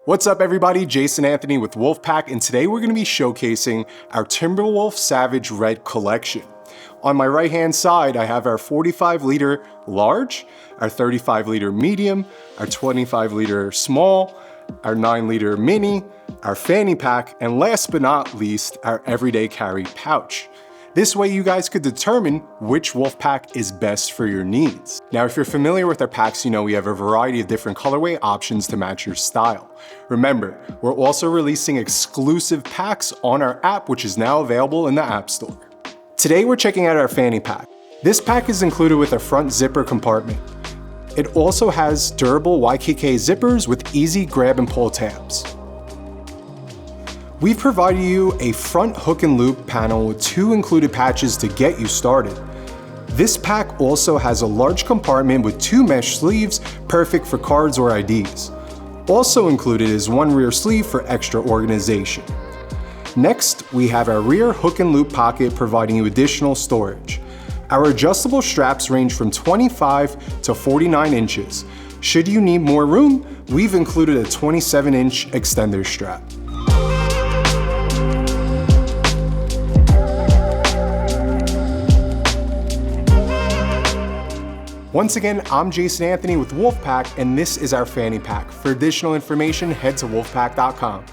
What's up everybody, Jason Anthony with WOLFpak, and today we're going to be showcasing our Timberwolf Savage Red collection. On my right hand side, I have our 45 liter large, our 35 liter medium, our 25 liter small, our 9 liter mini, our Fanny Pak, and last but not least, our everyday carry pouch. This way you guys could determine which WOLFpak is best for your needs. Now, if you're familiar with our packs, you know we have a variety of different colorway options to match your style. Remember, we're also releasing exclusive packs on our app, which is now available in the App Store. Today we're checking out our Fanny Pak. This pack is included with a front zipper compartment. It also has durable YKK zippers with easy grab and pull tabs. We've provided you a front hook and loop panel with 2 included patches to get you started. This pack also has a large compartment with 2 mesh sleeves, perfect for cards or IDs. Also included is 1 rear sleeve for extra organization. Next, we have our rear hook and loop pocket providing you additional storage. Our adjustable straps range from 25 to 49 inches. Should you need more room, we've included a 27-inch extender strap. Once again, I'm Jason Anthony with WOLFpak, and this is our Fanny Pak. For additional information, head to wolfpak.com.